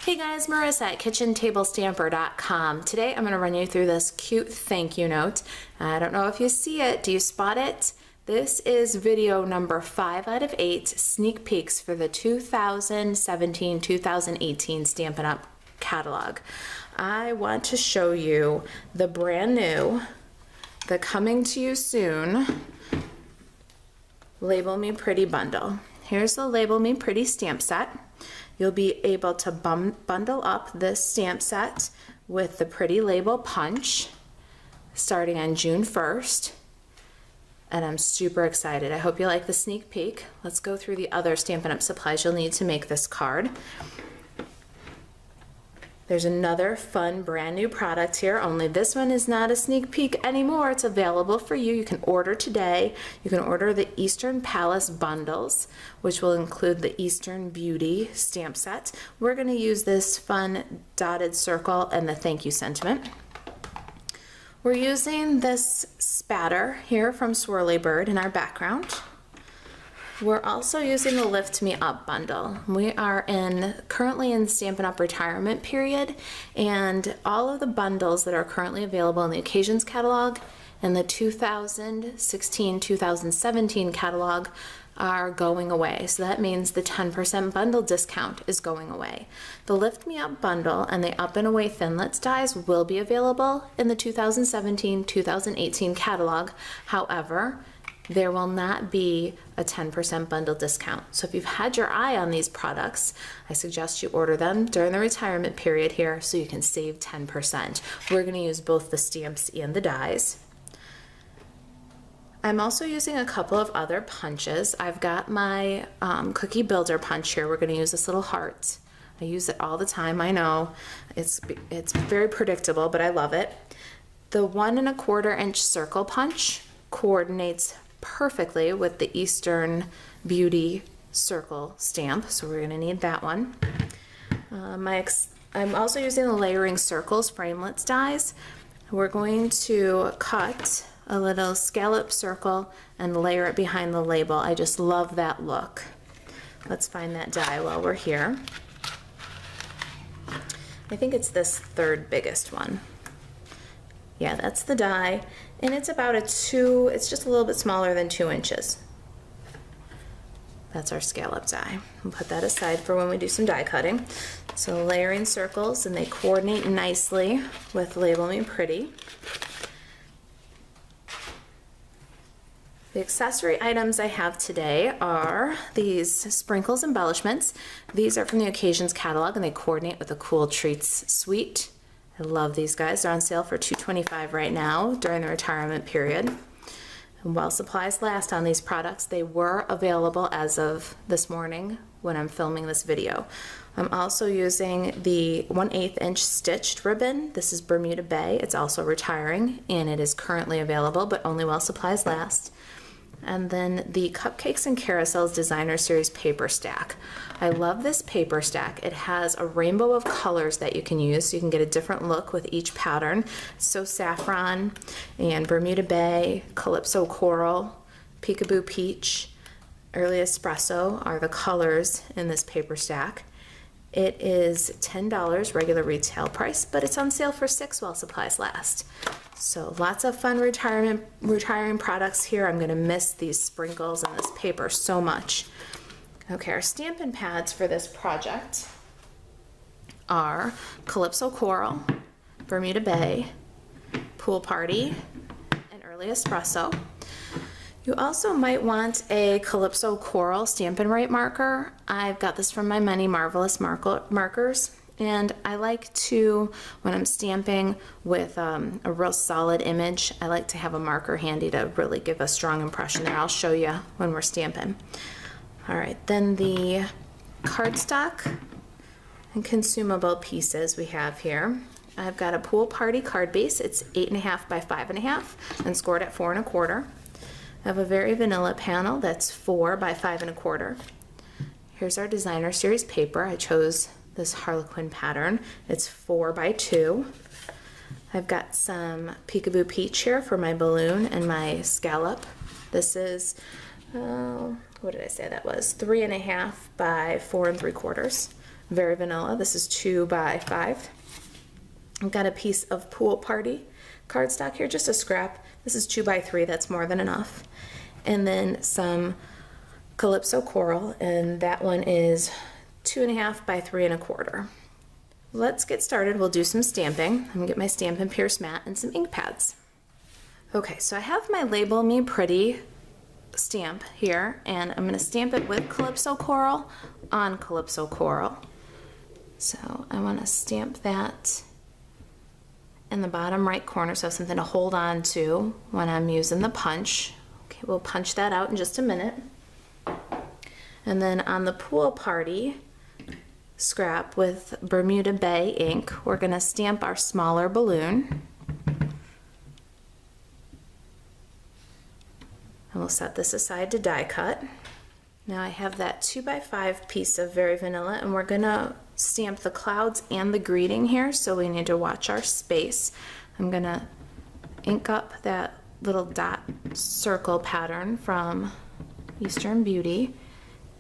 Hey guys, Marissa at KitchenTableStamper.com. Today I'm going to run you through this cute thank you note. I don't know if you see it. Do you spot it? This is video number 5 out of 8 sneak peeks for the 2017-2018 Stampin' Up! Catalog. I want to show you the brand new, the coming to you soon, Label Me Pretty bundle. Here's the Label Me Pretty stamp set. You'll be able to bundle up this stamp set with the Pretty Label Punch starting on June 1st. And I'm super excited. I hope you like the sneak peek. Let's go through the other Stampin' Up! Supplies you'll need to make this card. There's another fun brand new product here, only this one is not a sneak peek anymore. It's available for you. You can order today. You can order the Eastern Palace bundles, which will include the Eastern Beauty stamp set. We're going to use this fun dotted circle and the thank you sentiment. We're using this spatter here from Swirly Bird in our background. We're also using the Lift Me Up bundle. We are currently in the Stampin' Up! Retirement period, and all of the bundles that are currently available in the Occasions catalog and the 2016-2017 catalog are going away. So that means the 10% bundle discount is going away. The Lift Me Up bundle and the Up and Away Thinlits dies will be available in the 2017-2018 catalog. However, there will not be a 10% bundle discount. So if you've had your eye on these products, I suggest you order them during the retirement period here so you can save 10%. We're going to use both the stamps and the dies. I'm also using a couple of other punches. I've got my cookie builder punch here. We're going to use this little heart. I use it all the time, I know. It's very predictable, but I love it. The 1 1/4 inch circle punch coordinates perfectly with the Eastern Beauty circle stamp, so we're going to need that one. I'm also using the Layering Circles framelits dies. We're going to cut a little scallop circle and layer it behind the label. I just love that look. Let's find that die while we're here. I think it's this third biggest one. Yeah, that's the die, and it's about it's just a little bit smaller than 2 inches. That's our scallop die. We'll put that aside for when we do some die cutting. So layering circles, and they coordinate nicely with Label Me Pretty. The accessory items I have today are these sprinkles embellishments. These are from the Occasions catalog, and they coordinate with the Cool Treats suite. I love these guys. They're on sale for $2.25 right now during the retirement period. And while supplies last on these products, they were available as of this morning when I'm filming this video. I'm also using the 1/8 inch stitched ribbon. This is Bermuda Bay. It's also retiring, and it is currently available, but only while supplies last. And then the Cupcakes and Carousels Designer Series paper stack. I love this paper stack. It has a rainbow of colors that you can use, so you can get a different look with each pattern. So Saffron and Bermuda Bay, Calypso Coral, Peekaboo Peach, Early Espresso are the colors in this paper stack. It is $10 regular retail price, but it's on sale for $6 while supplies last. So lots of fun retiring products here. I'm going to miss these sprinkles and this paper so much. Okay, our Stampin' Pads for this project are Calypso Coral, Bermuda Bay, Pool Party, and Early Espresso. You also might want a Calypso Coral Stampin' Right marker. I've got this from my Many Marvelous markers. And I like to, when I'm stamping with a real solid image, I like to have a marker handy to really give a strong impression there. I'll show you when we're stamping. All right, then the cardstock and consumable pieces we have here. I've got a Pool Party card base. It's 8.5 by 5.5 and scored at 4 1/4. I have a Very Vanilla panel that's 4 by 5 1/4. Here's our Designer Series paper. I chose this Harlequin pattern. It's 4 by 2. I've got some Peekaboo Peach here for my balloon and my scallop. This is, what did I say that was? 3.5 by 4 3/4. Very Vanilla. This is 2 by 5. I've got a piece of Pool Party cardstock here, just a scrap. This is 2 by 3, that's more than enough. And then some Calypso Coral, and that one is 2.5 by 3 1/4. Let's get started. We'll do some stamping. I'm gonna get my Stampin' Pierce mat and some ink pads. Okay, so I have my Label Me Pretty stamp here, and I'm gonna stamp it with Calypso Coral on Calypso Coral. So I wanna stamp that in the bottom right corner so I have something to hold on to when I'm using the punch. Okay, we'll punch that out in just a minute. And then on the Pool Party scrap with Bermuda Bay ink, we're gonna stamp our smaller balloon. And we'll set this aside to die cut. Now I have that 2 by 5 piece of Very Vanilla, and we're gonna stamp the clouds and the greeting here, so we need to watch our space. I'm gonna ink up that little dot circle pattern from Eastern Beauty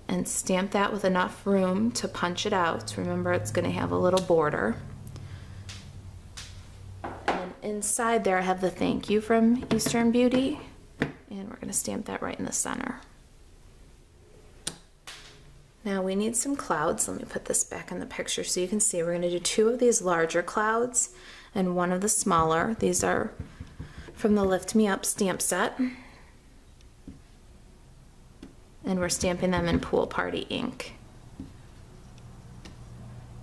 and stamp that with enough room to punch it out. Remember, it's gonna have a little border. And inside there I have the thank you from Eastern Beauty, and we're gonna stamp that right in the center. Now we need some clouds. Let me put this back in the picture so you can see. We're gonna do 2 of these larger clouds and 1 of the smaller. These are from the Lift Me Up stamp set. And we're stamping them in Pool Party ink.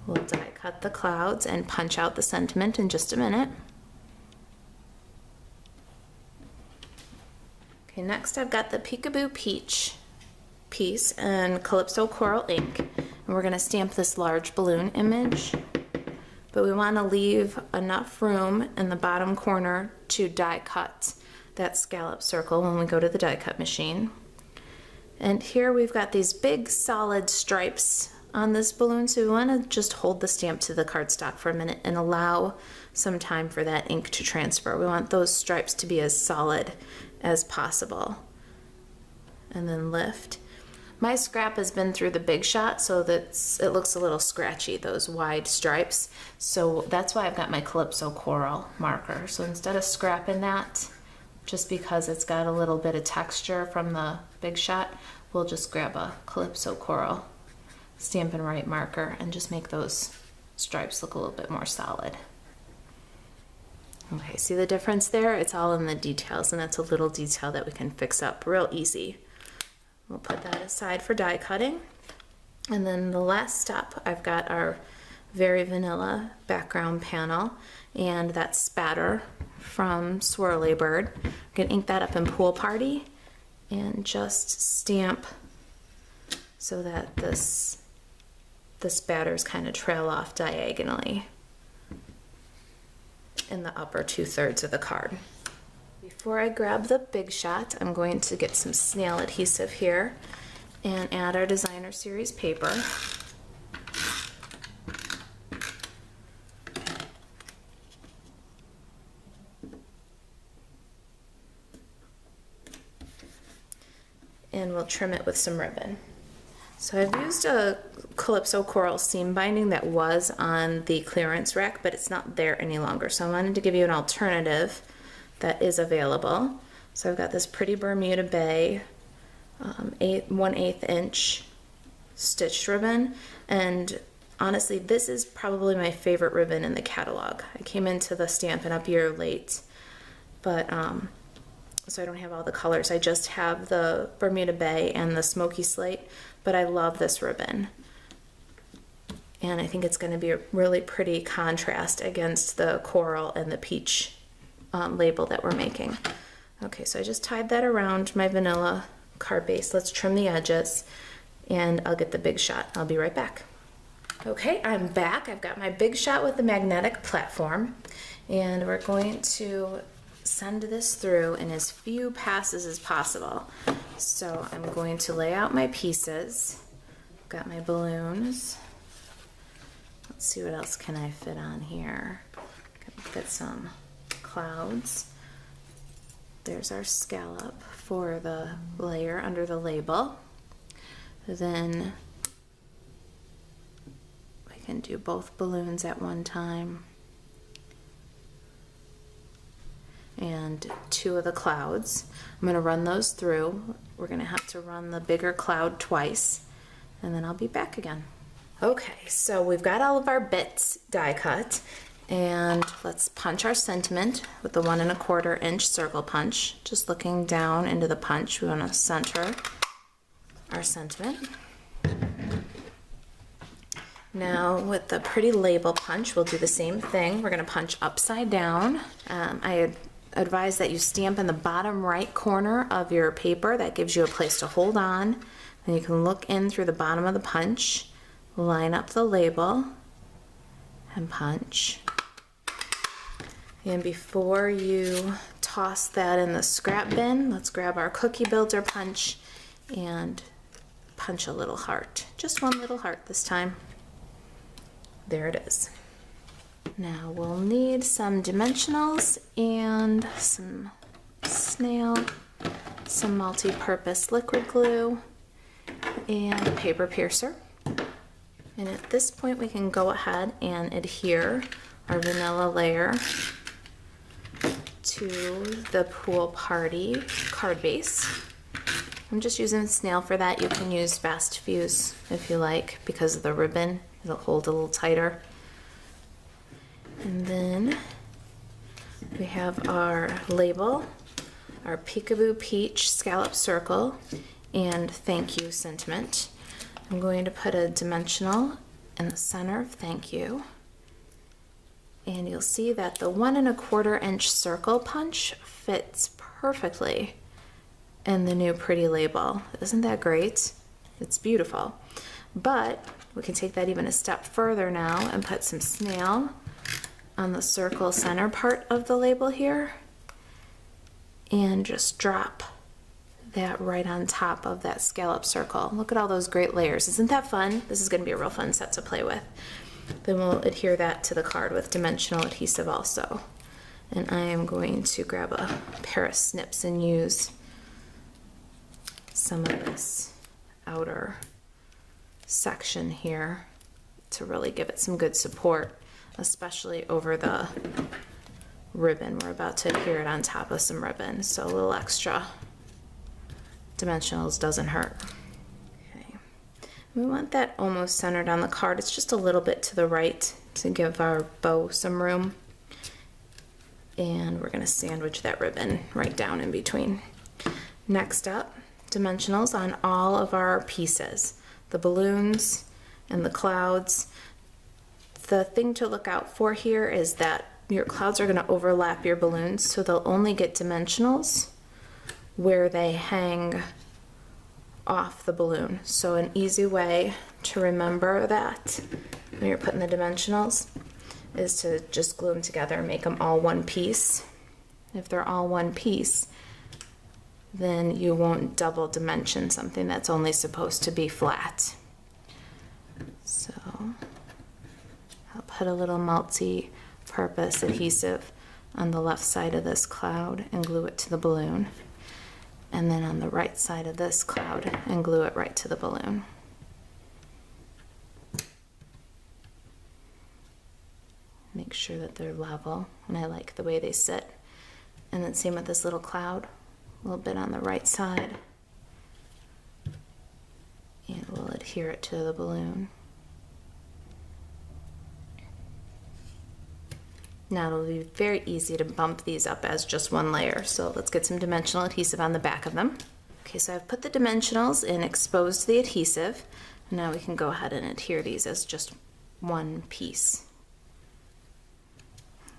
We'll die cut the clouds and punch out the sentiment in just a minute. Okay, next I've got the Peekaboo Peach piece and Calypso Coral ink, and we're gonna stamp this large balloon image, but we wanna leave enough room in the bottom corner to die cut that scallop circle when we go to the die cut machine. And here we've got these big solid stripes on this balloon, so we wanna just hold the stamp to the cardstock for a minute and allow some time for that ink to transfer. We want those stripes to be as solid as possible. And then lift. My scrap has been through the Big Shot, so that it looks a little scratchy, those wide stripes. So that's why I've got my Calypso Coral marker. So instead of scrapping that, just because it's got a little bit of texture from the Big Shot, we'll just grab a Calypso Coral Stampin' Right marker and just make those stripes look a little bit more solid. Okay, see the difference there? It's all in the details, and that's a little detail that we can fix up real easy. We'll put that aside for die cutting. And then the last step, I've got our Very Vanilla background panel and that spatter from Swirly Bird. I'm gonna ink that up in Pool Party and just stamp so that the spatters kind of trail off diagonally in the upper 2/3 of the card. Before I grab the Big Shot, I'm going to get some snail adhesive here and add our Designer Series paper. And we'll trim it with some ribbon. So I've used a Calypso Coral seam binding that was on the clearance rack, but it's not there any longer. So I wanted to give you an alternative that is available. So I've got this pretty Bermuda Bay 1/8 inch stitched ribbon, and honestly this is probably my favorite ribbon in the catalog. I came into the Stampin' Up year late, but so I don't have all the colors. I just have the Bermuda Bay and the Smoky Slate, but I love this ribbon. And I think it's going to be a really pretty contrast against the coral and the peach label that we're making. Okay, so I just tied that around my vanilla card base. Let's trim the edges and I'll get the Big Shot. I'll be right back. Okay, I'm back. I've got my Big Shot with the magnetic platform, and we're going to send this through in as few passes as possible. So I'm going to lay out my pieces. I've got my balloons. Let's see, what else can I fit on here. Can fit some clouds. There's our scallop for the layer under the label. Then can do both balloons at one time. And two of the clouds. I'm going to run those through. We're going to have to run the bigger cloud twice, and then I'll be back again. Okay, so we've got all of our bits die cut, and let's punch our sentiment with the 1 1/4 inch circle punch. Just looking down into the punch, we want to center our sentiment. Now with the pretty label punch, we'll do the same thing. We're going to punch upside down. I advise that you stamp in the bottom right corner of your paper. That gives you a place to hold on. Then you can look in through the bottom of the punch, line up the label, and punch. And before you toss that in the scrap bin, let's grab our cookie builder punch and punch a little heart. Just one little heart this time. There it is. Now we'll need some dimensionals and some snail, some multi-purpose liquid glue, and a paper piercer. And at this point we can go ahead and adhere our vanilla layer to the pool party card base. I'm just using snail for that. You can use fast fuse if you like, because of the ribbon. It'll hold a little tighter. And then we have our label, our Peekaboo Peach scallop circle, and thank you sentiment. I'm going to put a dimensional in the center of thank you. And you'll see that the 1 1/4 inch circle punch fits perfectly in the new pretty label. Isn't that great? It's beautiful. But we can take that even a step further now and put some snail on the circle center part of the label here, and just drop that right on top of that scallop circle. Look at all those great layers. Isn't that fun? This is going to be a real fun set to play with. Then we'll adhere that to the card with dimensional adhesive also. And I am going to grab a pair of snips and use some of this outer section here to really give it some good support, especially over the ribbon. We're about to adhere it on top of some ribbon, so a little extra dimensionals doesn't hurt. Okay. We want that almost centered on the card. It's just a little bit to the right to give our bow some room. And we're going to sandwich that ribbon right down in between. Next up, dimensionals on all of our pieces, the balloons and the clouds. The thing to look out for here is that your clouds are going to overlap your balloons, so they'll only get dimensionals where they hang off the balloon. So an easy way to remember that when you're putting the dimensionals is to just glue them together and make them all one piece. If they're all one piece, then you won't double dimension something that's only supposed to be flat. So I'll put a little multi-purpose adhesive on the left side of this cloud and glue it to the balloon. And then on the right side of this cloud and glue it right to the balloon. Make sure that they're level, and I like the way they sit. And then same with this little cloud, a little bit on the right side. And we'll adhere it to the balloon. Now it'll be very easy to bump these up as just one layer. So let's get some dimensional adhesive on the back of them. Okay, so I've put the dimensionals and exposed the adhesive. Now we can go ahead and adhere these as just one piece.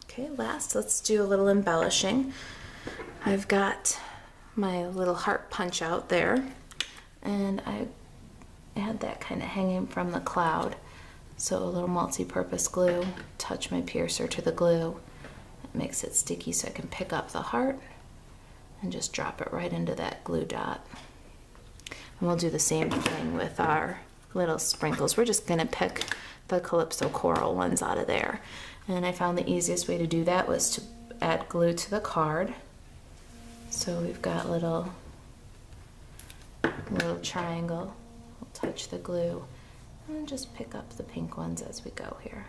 Okay, last, let's do a little embellishing. I've got my little heart punch out there, and I had that kind of hanging from the cloud. So a little multi-purpose glue, touch my piercer to the glue. It makes it sticky so I can pick up the heart and just drop it right into that glue dot. And we'll do the same thing with our little sprinkles. We're just gonna pick the Calypso Coral ones out of there. And I found the easiest way to do that was to add glue to the card. So we've got little triangle. We'll touch the glue And just pick up the pink ones as we go here.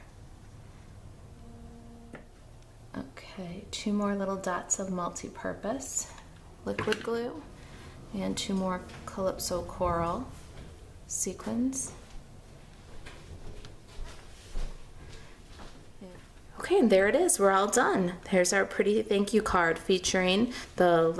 Okay, 2 more little dots of multi-purpose liquid glue and 2 more Calypso Coral sequins. Okay, and there it is. We're all done. Here's our pretty thank you card featuring the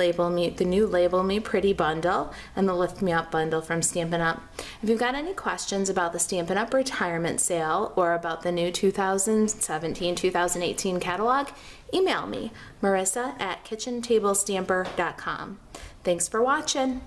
new Label Me Pretty bundle and the Lift Me Up bundle from Stampin' Up. If you've got any questions about the Stampin' Up retirement sale or about the new 2017-2018 catalog, email me, Marissa@kitchentablestamper.com. Thanks for watching.